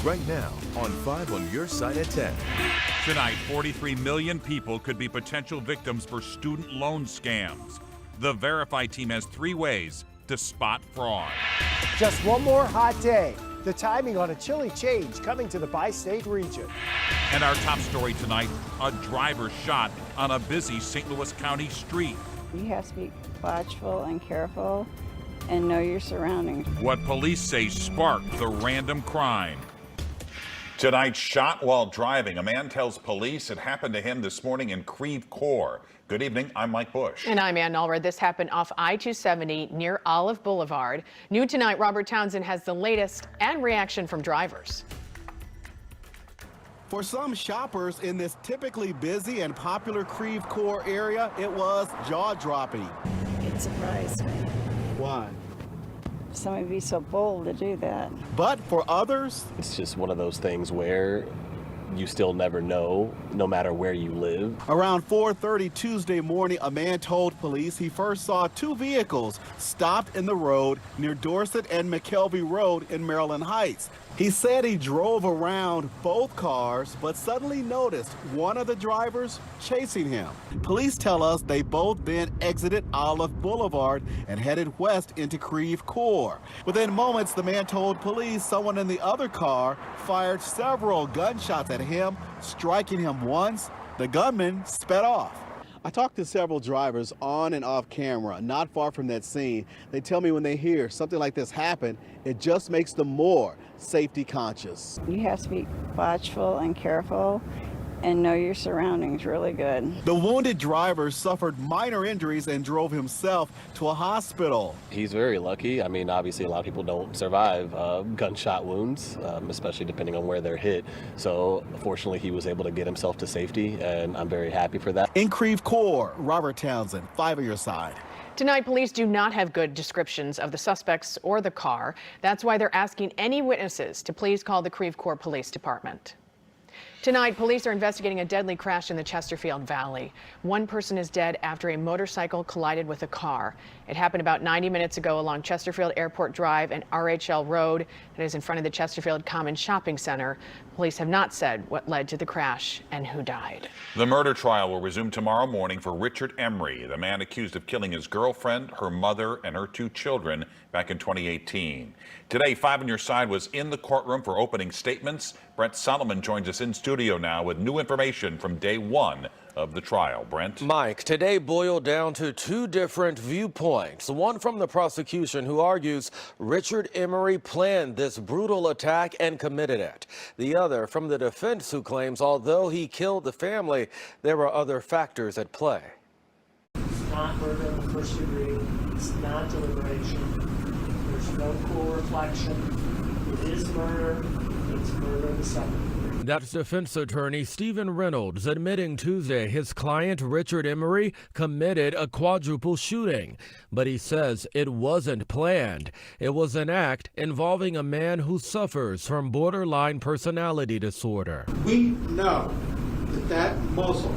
right now on 5 on your side at 10. Tonight, 43 million people could be potential victims for student loan scams. The Verify team has 3 ways to spot fraud. Just one more hot day. The timing on a chilly change coming to the bi-state region. And our top story tonight, a driver shot on a busy St. Louis County street. You have to be watchful and careful and know your surroundings. What police say sparked the random crime. Tonight, shot while driving. A man tells police it happened to him this morning in Creve Coeur. Good evening, I'm Mike Bush. And I'm Ann Allred. This happened off I-270 near Olive Boulevard. New tonight, Robert Townsend has the latest and reaction from drivers. For some shoppers in this typically busy and popular Creve Coeur area, it was jaw-dropping. It surprised me. Why? Somebody be so bold to do that. But for others, it's just one of those things where you still never know, no matter where you live. Around 4:30 Tuesday morning, a man told police he first saw 2 vehicles stopped in the road near Dorset and McKelvey Road in Maryland Heights. He said he drove around both cars, but suddenly noticed one of the drivers chasing him. Police tell us they both then exited Olive Boulevard and headed west into Creve Coeur. Within moments, the man told police someone in the other car fired several gunshots at him, striking him once. The gunman sped off. I talked to several drivers on and off camera, not far from that scene. They tell me when they hear something like this happen, it just makes them more safety conscious. You have to be watchful and careful and know your surroundings really good. The wounded driver suffered minor injuries and drove himself to a hospital. He's very lucky. I mean, obviously a lot of people don't survive gunshot wounds, especially depending on where they're hit. So fortunately, he was able to get himself to safety, and I'm very happy for that. In Creve Coeur, Robert Townsend, 5 on your side. Tonight, police do not have good descriptions of the suspects or the car. That's why they're asking any witnesses to please call the Creve Coeur Police Department. Tonight, police are investigating a deadly crash in the Chesterfield Valley. One person is dead after a motorcycle collided with a car. It happened about 90 minutes ago along Chesterfield Airport Drive and RHL Road that is in front of the Chesterfield Common Shopping Center. Police have not said what led to the crash and who died. The murder trial will resume tomorrow morning for Richard Emery, the man accused of killing his girlfriend, her mother, and her 2 children back in 2018. Today, 5 on your side was in the courtroom for opening statements. Brent Solomon joins us in studio now with new information from day 1 of the trial. Brent? Mike, today boiled down to 2 different viewpoints. One from the prosecution, who argues Richard Emery planned this brutal attack and committed it. The other from the defense, who claims although he killed the family, there were other factors at play. It's not murder in the first degree. It's not deliberation. There's no cool reflection. It is murder. It's murder in the second degree. That's defense attorney Stephen Reynolds admitting Tuesday his client Richard Emery committed a quadruple shooting. But he says it wasn't planned. It was an act involving a man who suffers from borderline personality disorder. We know that muzzle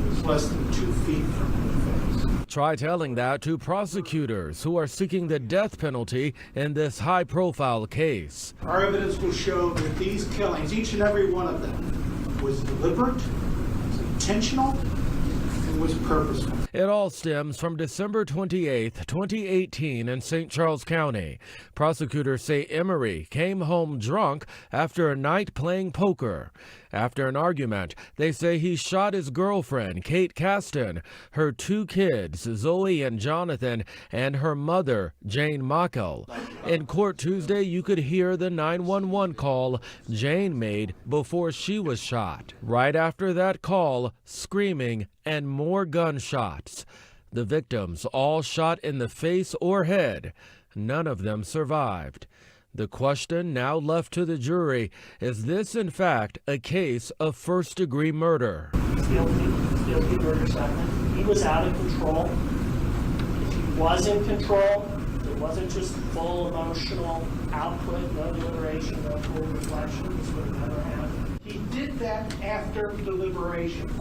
was less than 2 feet from the face. Try telling that to prosecutors who are seeking the death penalty in this high-profile case. Our evidence will show that these killings, each and every one of them, was deliberate, was intentional, and was purposeful. It all stems from December 28, 2018 in St. Charles County. Prosecutors say Emery came home drunk after a night playing poker. After an argument, they say he shot his girlfriend, Kate Caston, her 2 kids, Zoe and Jonathan, and her mother, Jane Mockel. In court Tuesday, you could hear the 911 call Jane made before she was shot. Right after that call, screaming and more gunshots. The victims all shot in the face or head. None of them survived. The question now left to the jury, is this in fact a case of first-degree murder? He's guilty murder second. He was out of control. If he was in control, it wasn't just full emotional output, no deliberation, no full reflection. This would have never happened. He did that after deliberation.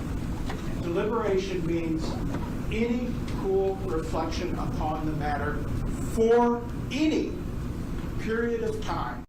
Deliberation means any cool reflection upon the matter for any period of time.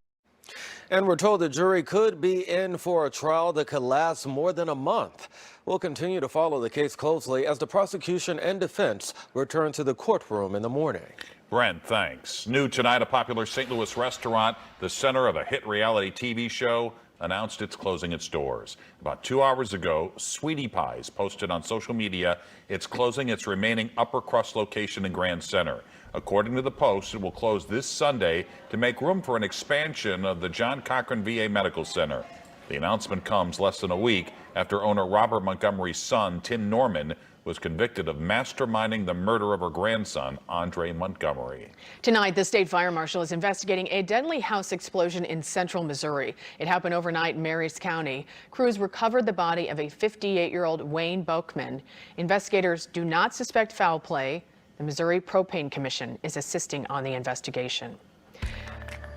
And we're told the jury could be in for a trial that could last more than a month. We'll continue to follow the case closely as the prosecution and defense return to the courtroom in the morning. Brent, thanks. New tonight, a popular St. Louis restaurant, the center of a hit reality TV show, announced it's closing its doors. About 2 hours ago, Sweetie Pies posted on social media it's closing its remaining upper crust location in Grand Center. According to the Post, it will close this Sunday to make room for an expansion of the John Cochran VA Medical Center. The announcement comes less than a week after owner Robert Montgomery's son, Tim Norman, was convicted of masterminding the murder of her grandson, Andre Montgomery. Tonight, the state fire marshal is investigating a deadly house explosion in central Missouri. It happened overnight in Marys County. Crews recovered the body of a 58-year-old Wayne Boakman. Investigators do not suspect foul play. The Missouri Propane Commission is assisting on the investigation.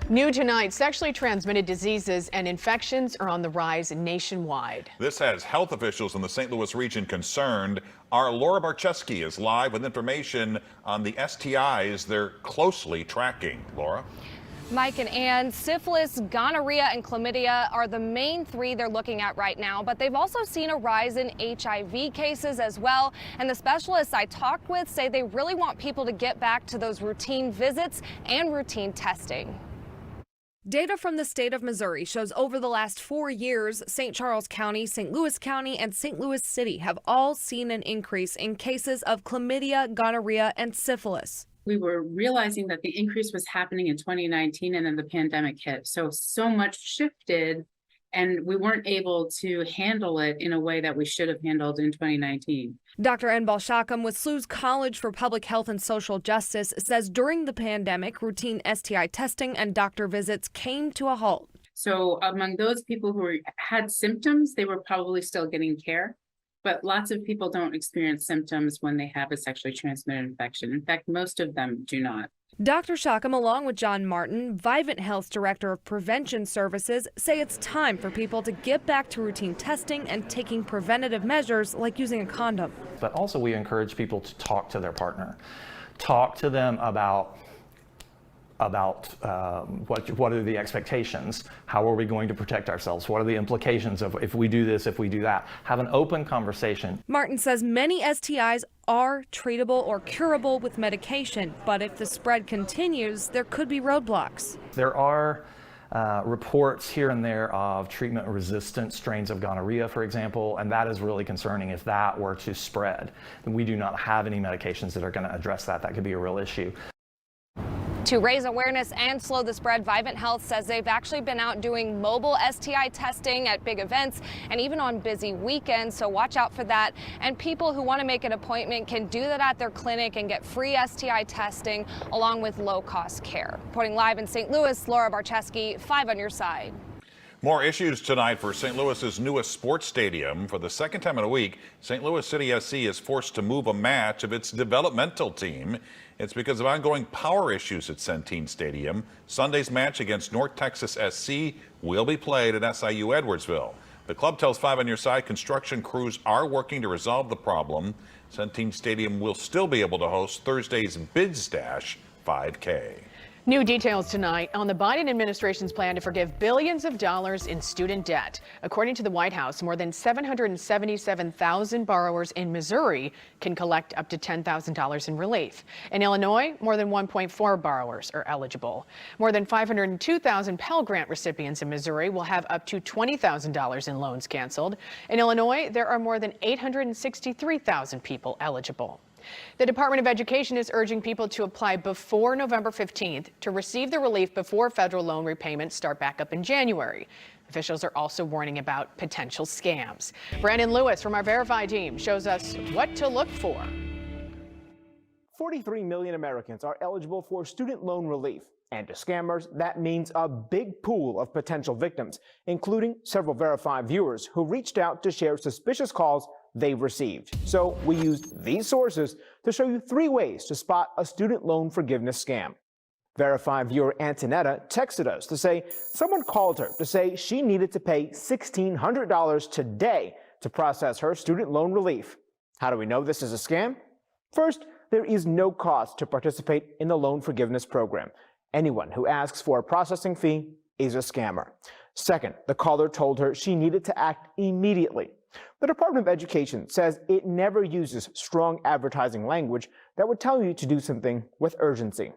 New tonight, sexually transmitted diseases and infections are on the rise nationwide. This has health officials in the St. Louis region concerned. Our Laura Barczewski is live with information on the STIs they're closely tracking. Laura? Mike and Ann, syphilis, gonorrhea, and chlamydia are the main three they're looking at right now, but they've also seen a rise in HIV cases as well. And the specialists I talked with say they really want people to get back to those routine visits and routine testing. Data from the state of Missouri shows over the last 4 years, St. Charles County, St. Louis County, and St. Louis City have all seen an increase in cases of chlamydia, gonorrhea, and syphilis. We were realizing that the increase was happening in 2019 and then the pandemic hit. So much shifted and we weren't able to handle it in a way that we should have handled in 2019. Dr. Enbal Shakam with SLU's College for Public Health and Social Justice says during the pandemic, routine STI testing and doctor visits came to a halt. So among those people who had symptoms, they were probably still getting care. But lots of people don't experience symptoms when they have a sexually transmitted infection. In fact, most of them do not. Dr. Shakam, along with John Martin, Vivint Health's Director of Prevention Services, say it's time for people to get back to routine testing and taking preventative measures like using a condom. But also we encourage people to talk to their partner. Talk to them about what are the expectations? How are we going to protect ourselves? What are the implications of if we do this, if we do that? Have an open conversation. Martin says many STIs are treatable or curable with medication, but if the spread continues, there could be roadblocks. There are reports here and there of treatment-resistant strains of gonorrhea, for example, and that is really concerning if that were to spread. We do not have any medications that are going to address that. That could be a real issue. To raise awareness and slow the spread, Vivint Health says they've actually been out doing mobile STI testing at big events and even on busy weekends, so watch out for that. And people who want to make an appointment can do that at their clinic and get free STI testing along with low-cost care. Reporting live in St. Louis, Laura Barczewski, 5 on your side. More issues tonight for St. Louis's newest sports stadium. For the second time in a week, St. Louis City SC is forced to move a match of its developmental team. It's because of ongoing power issues at Centene Stadium. Sunday's match against North Texas SC will be played at SIU Edwardsville. The club tells 5 on your side construction crews are working to resolve the problem. Centene Stadium will still be able to host Thursday's Bids Dash 5K. New details tonight on the Biden administration's plan to forgive billions of dollars in student debt. According to the White House, more than 777,000 borrowers in Missouri can collect up to $10,000 in relief. In Illinois, more than 1.4 borrowers are eligible. More than 502,000 Pell Grant recipients in Missouri will have up to $20,000 in loans canceled. In Illinois, there are more than 863,000 people eligible. The Department of Education is urging people to apply before November 15th to receive the relief before federal loan repayments start back up in January. Officials are also warning about potential scams. Brandon Lewis from our Verify team shows us what to look for. 43 million Americans are eligible for student loan relief. And to scammers, that means a big pool of potential victims, including several Verify viewers who reached out to share suspicious calls they received. So we used these sources to show you 3 ways to spot a student loan forgiveness scam. Verify viewer Antonetta texted us to say someone called her to say she needed to pay $1,600 today to process her student loan relief. How do we know this is a scam? First, there is no cost to participate in the loan forgiveness program. Anyone who asks for a processing fee is a scammer. Second, the caller told her she needed to act immediately. The Department of Education says it never uses strong advertising language that would tell you to do something with urgency.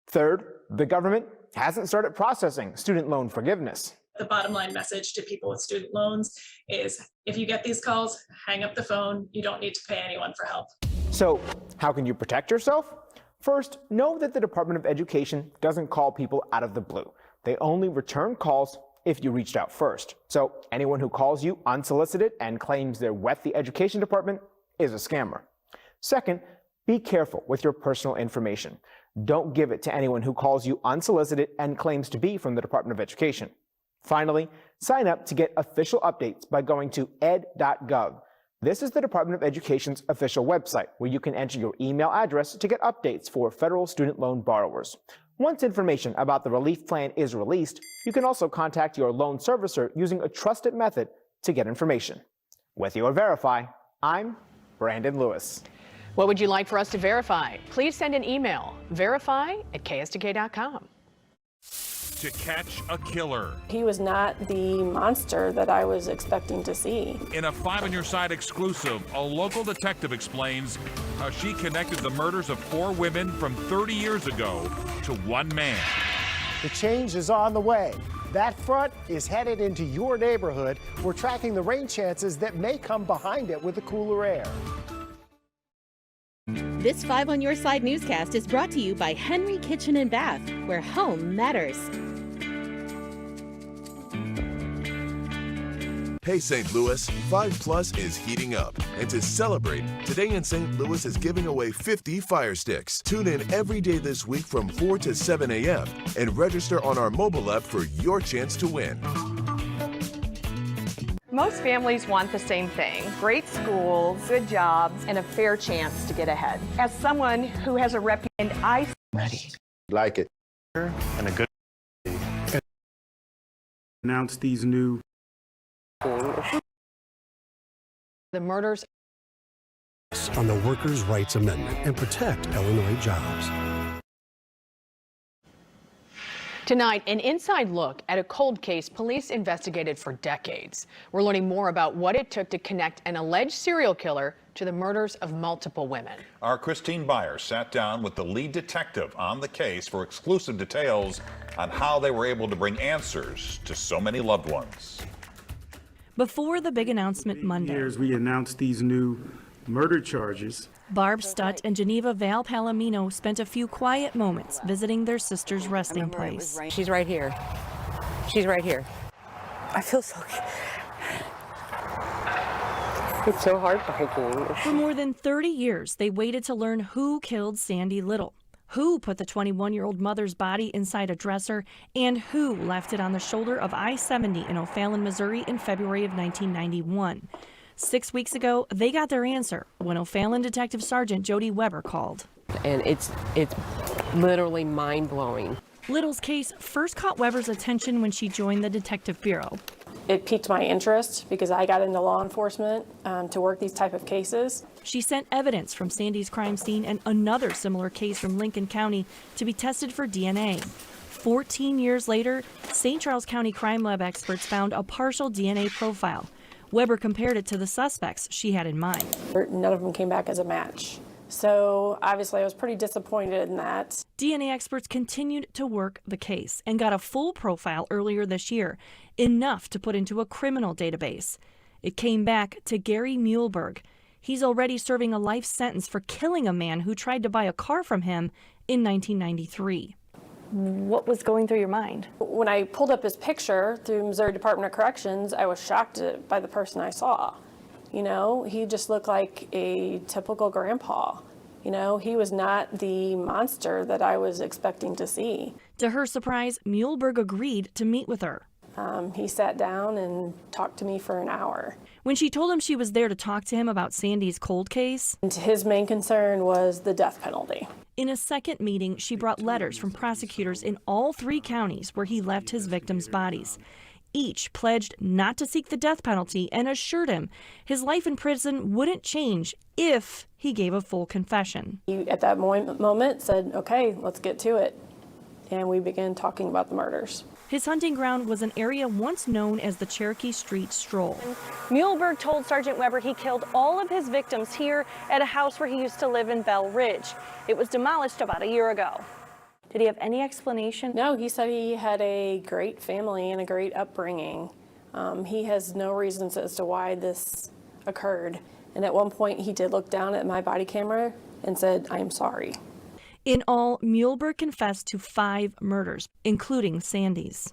Third, the government hasn't started processing student loan forgiveness. The bottom line message to people with student loans is if you get these calls, hang up the phone. You don't need to pay anyone for help. So, how can you protect yourself? First, know that the Department of Education doesn't call people out of the blue. They only return calls if you reached out first. So, anyone who calls you unsolicited and claims they're with the Education Department is a scammer. Second, be careful with your personal information. Don't give it to anyone who calls you unsolicited and claims to be from the Department of Education. Finally, sign up to get official updates by going to ed.gov. This is the Department of Education's official website, where you can enter your email address to get updates for federal student loan borrowers. Once information about the relief plan is released, you can also contact your loan servicer using a trusted method to get information. With your Verify, I'm Brandon Lewis. What would you like for us to verify? Please send an email, verify@kstk.com. To catch a killer. He was not the monster that I was expecting to see. In a 5 on Your Side exclusive, a local detective explains how she connected the murders of 4 women from 30 years ago to one man. The change is on the way. That front is headed into your neighborhood. We're tracking the rain chances that may come behind it with the cooler air. This 5 on Your Side newscast is brought to you by Henry Kitchen and Bath, where home matters. Hey St. Louis, 5 Plus is heating up. And to celebrate, today in St. Louis is giving away 50 Fire Sticks. Tune in every day this week from 4 to 7 a.m. and register on our mobile app for your chance to win. Most families want the same thing: great schools, good jobs, and a fair chance to get ahead. As someone who has a reputation, I ready. Like it. And a good announce these new the murders on the Workers' Rights Amendment and protect Illinois jobs. Tonight, an inside look at a cold case police investigated for decades. We're learning more about what it took to connect an alleged serial killer to the murders of multiple women. Our Christine Byers sat down with the lead detective on the case for exclusive details on how they were able to bring answers to so many loved ones. Before the big announcement Monday, we announced these new murder charges. Barb Stutt and Geneva Val Palomino spent a few quiet moments visiting their sister's resting place. She's right here. She's right here. I feel so... It's so heartbreaking. For more than 30 years, they waited to learn who killed Sandy Little, who put the 21-year-old mother's body inside a dresser, and who left it on the shoulder of I-70 in O'Fallon, Missouri in February of 1991. 6 weeks ago, they got their answer when O'Fallon Detective Sergeant Jody Weber called. And it's literally mind-blowing. Little's case first caught Weber's attention when she joined the Detective Bureau. It piqued my interest because I got into law enforcement to work these type of cases. She sent evidence from Sandy's crime scene and another similar case from Lincoln County to be tested for DNA. 14 years later, St. Charles County Crime Lab experts found a partial DNA profile. Weber compared it to the suspects she had in mind. None of them came back as a match. So obviously I was pretty disappointed in that. DNA experts continued to work the case and got a full profile earlier this year, enough to put into a criminal database. It came back to Gary Muehlberg. He's already serving a life sentence for killing a man who tried to buy a car from him in 1993. What was going through your mind? When I pulled up his picture through Missouri Department of Corrections, I was shocked by the person I saw. You know, he just looked like a typical grandpa. You know, he was not the monster that I was expecting to see. To her surprise, Muehlberg agreed to meet with her. He sat down and talked to me for an hour. When she told him she was there to talk to him about Sandy's cold case, and his main concern was the death penalty. In a second meeting, she brought letters from prosecutors in all 3 counties where he left his victims' bodies. Each pledged not to seek the death penalty and assured him his life in prison wouldn't change if he gave a full confession. He, at that moment, said, okay, let's get to it. And we began talking about the murders. His hunting ground was an area once known as the Cherokee Street Stroll. Muhlenberg told Sergeant Weber he killed all of his victims here at a house where he used to live in Bell Ridge. It was demolished about a year ago. Did he have any explanation? No, he said he had a great family and a great upbringing. He has no reasons as to why this occurred. And at one point he did look down at my body camera and said, "I am sorry." In all, Muhlenberg confessed to 5 murders, including Sandy's.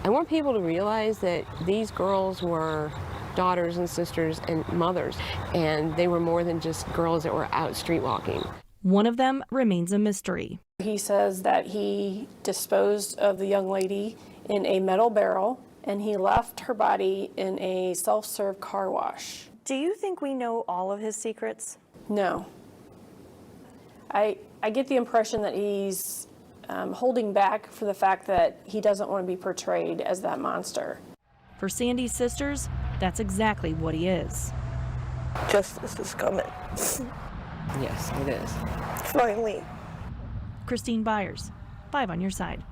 I want people to realize that these girls were daughters and sisters and mothers, and they were more than just girls that were out street walking. One of them remains a mystery. He says that he disposed of the young lady in a metal barrel and he left her body in a self-serve car wash. Do you think we know all of his secrets? No. I get the impression that he's holding back for the fact that he doesn't want to be portrayed as that monster. For Sandy's sisters, that's exactly what he is. Justice is coming. Yes, it is. Finally. Christine Byers, 5 on your side.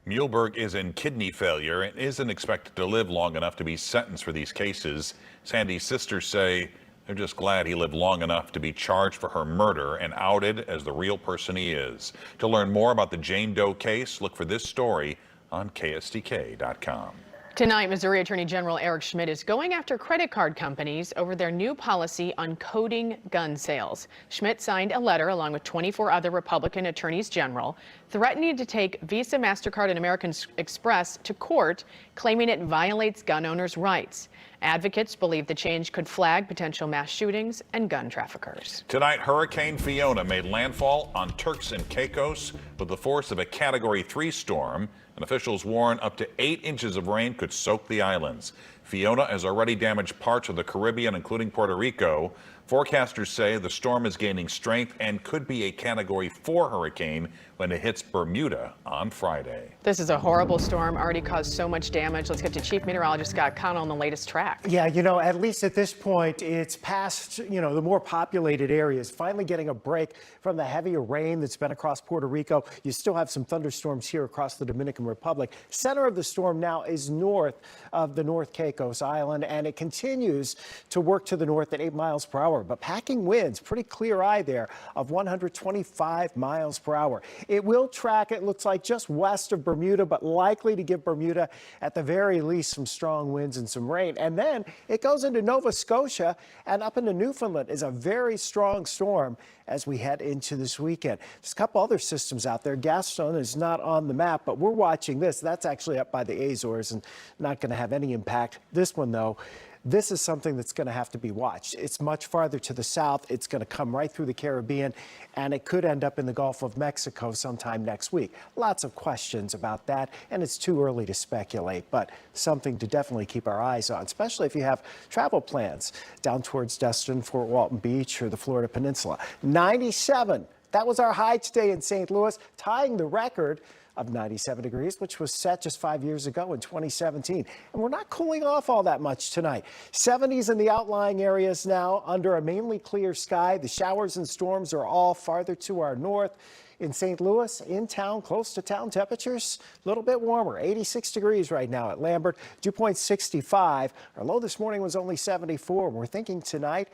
Muhlenberg is in kidney failure and isn't expected to live long enough to be sentenced for these cases. Sandy's sisters say they're just glad he lived long enough to be charged for her murder and outed as the real person he is. To learn more about the Jane Doe case, look for this story on KSDK.com. Tonight, Missouri Attorney General Eric Schmidt is going after credit card companies over their new policy on coding gun sales. Schmidt signed a letter along with 24 other Republican attorneys general threatening to take Visa, MasterCard, and American Express to court, claiming it violates gun owners' rights. Advocates believe the change could flag potential mass shootings and gun traffickers. Tonight, Hurricane Fiona made landfall on Turks and Caicos with the force of a Category 3 storm. And officials warn up to 8 inches of rain could soak the islands. Fiona has already damaged parts of the Caribbean, including Puerto Rico. Forecasters say the storm is gaining strength and could be a Category 4 hurricane when it hits Bermuda on Friday. This is a horrible storm, already caused so much damage. Let's get to Chief Meteorologist Scott Connell on the latest track. Yeah, at least at this point, it's past, the more populated areas, finally getting a break from the heavier rain that's been across Puerto Rico. You still have some thunderstorms here across the Dominican Republic. Center of the storm now is north of the North Caicos Island, and it continues to work to the north at 8 miles per hour. But packing winds, pretty clear eye there, of 125 miles per hour. It will track, it looks like, just west of Bermuda, but likely to give Bermuda, at the very least, some strong winds and some rain. And then it goes into Nova Scotia and up into Newfoundland is a very strong storm as we head into this weekend. There's a couple other systems out there. Gaston is not on the map, but we're watching this. That's actually up by the Azores and not going to have any impact. This one, though, this is something that's going to have to be watched. It's much farther to the south. It's going to come right through the Caribbean, and it could end up in the Gulf of Mexico sometime next week. Lots of questions about that, and it's too early to speculate, but something to definitely keep our eyes on, especially if you have travel plans down towards Destin, Fort Walton Beach, or the Florida Peninsula. 97. That was our high today in St. Louis, tying the record of 97 degrees, which was set just 5 years ago in 2017. And we're not cooling off all that much tonight. 70s in the outlying areas now under a mainly clear sky. The showers and storms are all farther to our north. In St. Louis, in town, close to town temperatures, a little bit warmer, 86 degrees right now at Lambert, dew point 65. Our low this morning was only 74. We're thinking tonight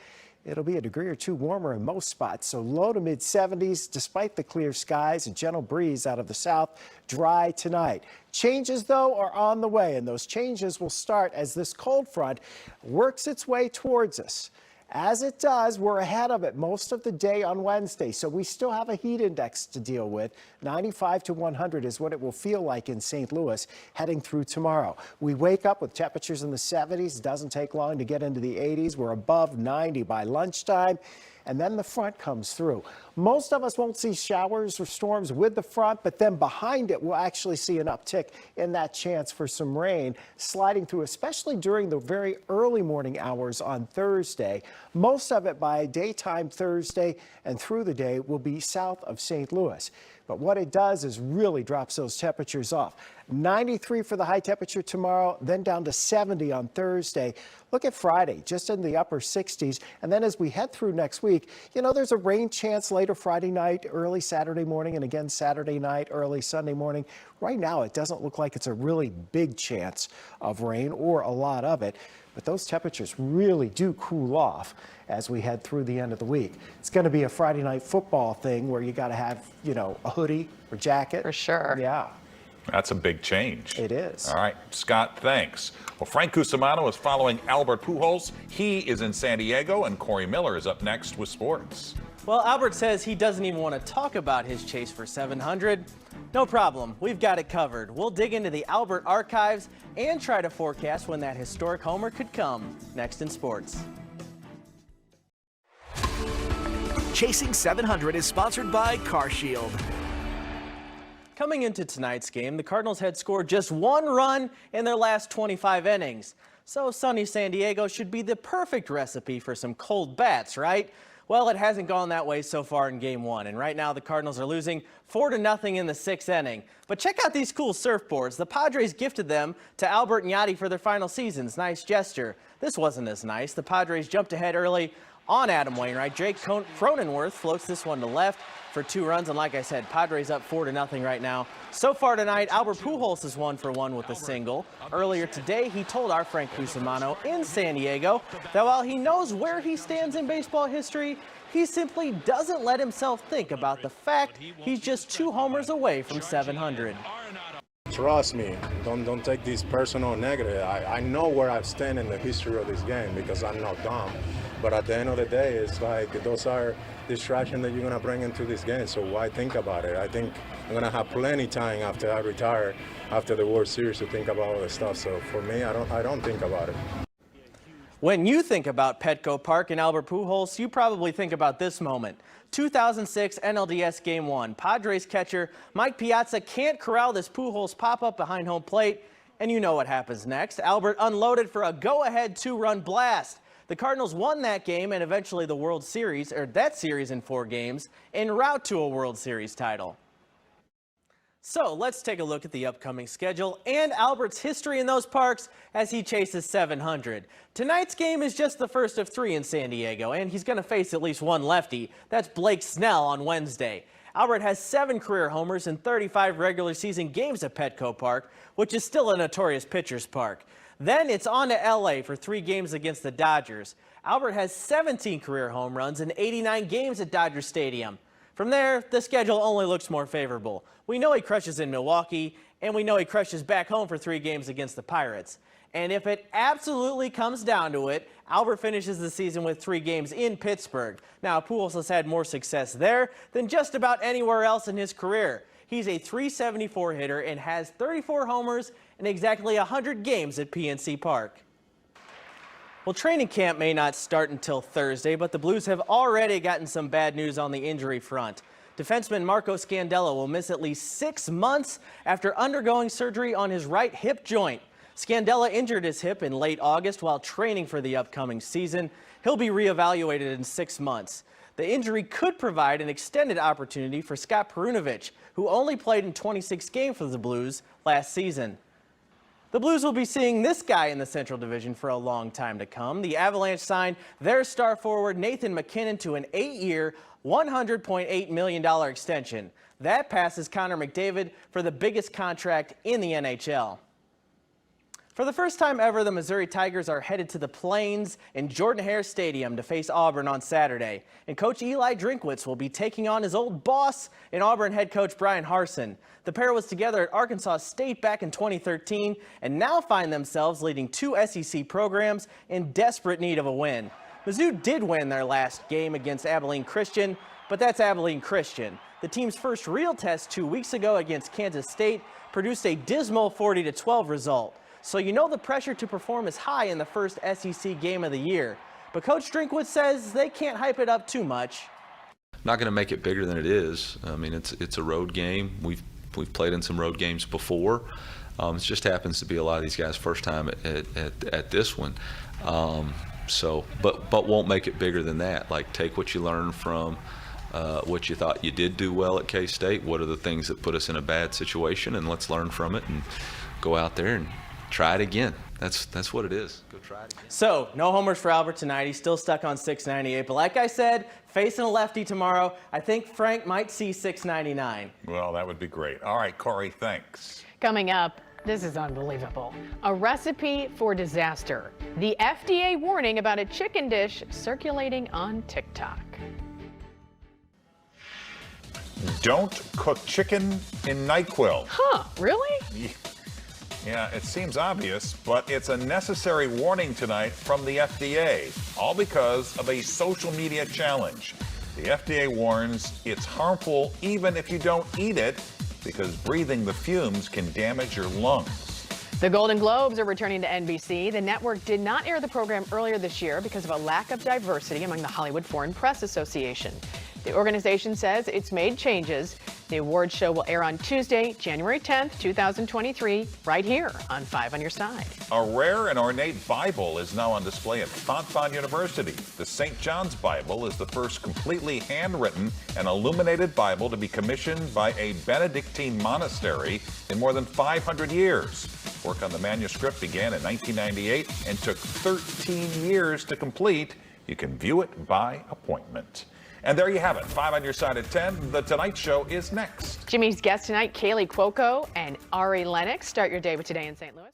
it'll be a degree or two warmer in most spots, so low to mid 70s despite the clear skies, a gentle breeze out of the south, dry tonight. Changes, though, are on the way, and those changes will start as this cold front works its way towards us. As it does, we're ahead of it most of the day on Wednesday, so we still have a heat index to deal with. 95 to 100 is what it will feel like in St. Louis heading through tomorrow. We wake up with temperatures in the 70s. It doesn't take long to get into the 80s. We're above 90 by lunchtime. And then the front comes through. Most of us won't see showers or storms with the front, but then behind it, we'll actually see an uptick in that chance for some rain sliding through, especially during the very early morning hours on Thursday. Most of it by daytime Thursday and through the day will be south of St. Louis. But what it does is really drops those temperatures off. 93 for the high temperature tomorrow, then down to 70 on Thursday. Look at Friday, just in the upper 60s. And then as we head through next week, you know, there's a rain chance later Friday night, early Saturday morning, and again Saturday night, early Sunday morning. Right now, it doesn't look like it's a really big chance of rain or a lot of it. But those temperatures really do cool off as we head through the end of the week. It's going to be a Friday night football thing where you got to have, you know, a hoodie or jacket. For sure. Yeah. That's a big change. It is. All right, Scott, thanks. Well, Frank Cusimano is following Albert Pujols. He is in San Diego, and Corey Miller is up next with sports. Well, Albert says he doesn't even want to talk about his chase for 700. No problem. We've got it covered. We'll dig into the Albert archives and try to forecast when that historic homer could come. Next in sports. Chasing 700 is sponsored by CarShield. Coming into tonight's game, the Cardinals had scored just one run in their last 25 innings. So sunny San Diego should be the perfect recipe for some cold bats, right? Well, it hasn't gone that way so far in game one, and right now the Cardinals are losing 4-0 in the 6th inning. But check out these cool surfboards. The Padres gifted them to Albert and Yachty for their final seasons. Nice gesture. This wasn't as nice. The Padres jumped ahead early on Adam Wainwright. Jake Cronenworth floats this one to left for 2 runs, and like I said, Padres up 4-0 right now. So far tonight, Albert Pujols is 1 for 1 with a single. Earlier today, he told our Frank Cusimano in San Diego that while he knows where he stands in baseball history, he simply doesn't let himself think about the fact he's just 2 homers away from 700. Trust me, don't take this personal or negative. I know where I stand in the history of this game because I'm not dumb. But at the end of the day, it's like those are distractions that you're going to bring into this game. So why think about it? I think I'm going to have plenty time after I retire, after the World Series, to think about all this stuff. So for me, I don't think about it. When you think about Petco Park and Albert Pujols, you probably think about this moment. 2006 NLDS Game 1. Padres catcher Mike Piazza can't corral this Pujols pop-up behind home plate, and you know what happens next. Albert unloaded for a go-ahead 2-run blast. The Cardinals won that game and eventually the World Series, or that series in 4 games, en route to a World Series title. So let's take a look at the upcoming schedule and Albert's history in those parks as he chases 700. Tonight's game is just the first of 3 in San Diego, and he's going to face at least one lefty. That's Blake Snell on Wednesday. Albert has 7 career homers in 35 regular season games at Petco Park, which is still a notorious pitcher's park. Then it's on to LA for 3 games against the Dodgers. Albert has 17 career home runs in 89 games at Dodger Stadium. From there, the schedule only looks more favorable. We know he crushes in Milwaukee, and we know he crushes back home for 3 games against the Pirates. And if it absolutely comes down to it, Albert finishes the season with 3 games in Pittsburgh. Now, Pujols has had more success there than just about anywhere else in his career. He's a .374 hitter and has 34 homers in exactly 100 games at PNC Park. Well, training camp may not start until Thursday, but the Blues have already gotten some bad news on the injury front. Defenseman Marco Scandella will miss at least 6 months after undergoing surgery on his right hip joint. Scandella injured his hip in late August while training for the upcoming season. He'll be reevaluated in 6 months. The injury could provide an extended opportunity for Scott Perunovich, who only played in 26 games for the Blues last season. The Blues will be seeing this guy in the Central Division for a long time to come. The Avalanche signed their star forward Nathan McKinnon to an 8-year, $100.8 million extension. That passes Connor McDavid for the biggest contract in the NHL. For the first time ever, the Missouri Tigers are headed to the Plains in Jordan-Hare Stadium to face Auburn on Saturday. And Coach Eli Drinkwitz will be taking on his old boss in Auburn head coach Brian Harsin. The pair was together at Arkansas State back in 2013 and now find themselves leading 2 SEC programs in desperate need of a win. Mizzou did win their last game against Abilene Christian, but that's Abilene Christian. The team's first real test 2 weeks ago against Kansas State produced a dismal 40-12 result. So you know the pressure to perform is high in the first SEC game of the year. But Coach Drinkwitz says they can't hype it up too much. Not going to make it bigger than it is. I mean, it's a road game. We've played in some road games before. It just happens to be a lot of these guys' first time at this one. But won't make it bigger than that. Like, take what you learn from what you thought you did do well at K-State, what are the things that put us in a bad situation, and let's learn from it and go out there and try it again. That's what it is. Go try it again. So, no homers for Albert tonight. He's still stuck on 698. But like I said, facing a lefty tomorrow, I think Frank might see 699. Well, that would be great. All right, Corey, thanks. Coming up, this is unbelievable. A recipe for disaster. The FDA warning about a chicken dish circulating on TikTok. Don't cook chicken in NyQuil. Huh, really? Yeah, it seems obvious, but it's a necessary warning tonight from the FDA, all because of a social media challenge. The FDA warns it's harmful even if you don't eat it, because breathing the fumes can damage your lungs. The Golden Globes are returning to NBC. The network did not air the program earlier this year because of a lack of diversity among the Hollywood Foreign Press Association. The organization says it's made changes. The awards show will air on Tuesday, January 10th, 2023, right here on 5 on Your Side. A rare and ornate Bible is now on display at Fontbonne University. The St. John's Bible is the first completely handwritten and illuminated Bible to be commissioned by a Benedictine monastery in more than 500 years. Work on the manuscript began in 1998 and took 13 years to complete. You can view it by appointment. And there you have it, 5 on Your Side at 10. The Tonight Show is next. Jimmy's guest tonight, Kaylee Cuoco and Ari Lennox. Start your day with Today in St. Louis.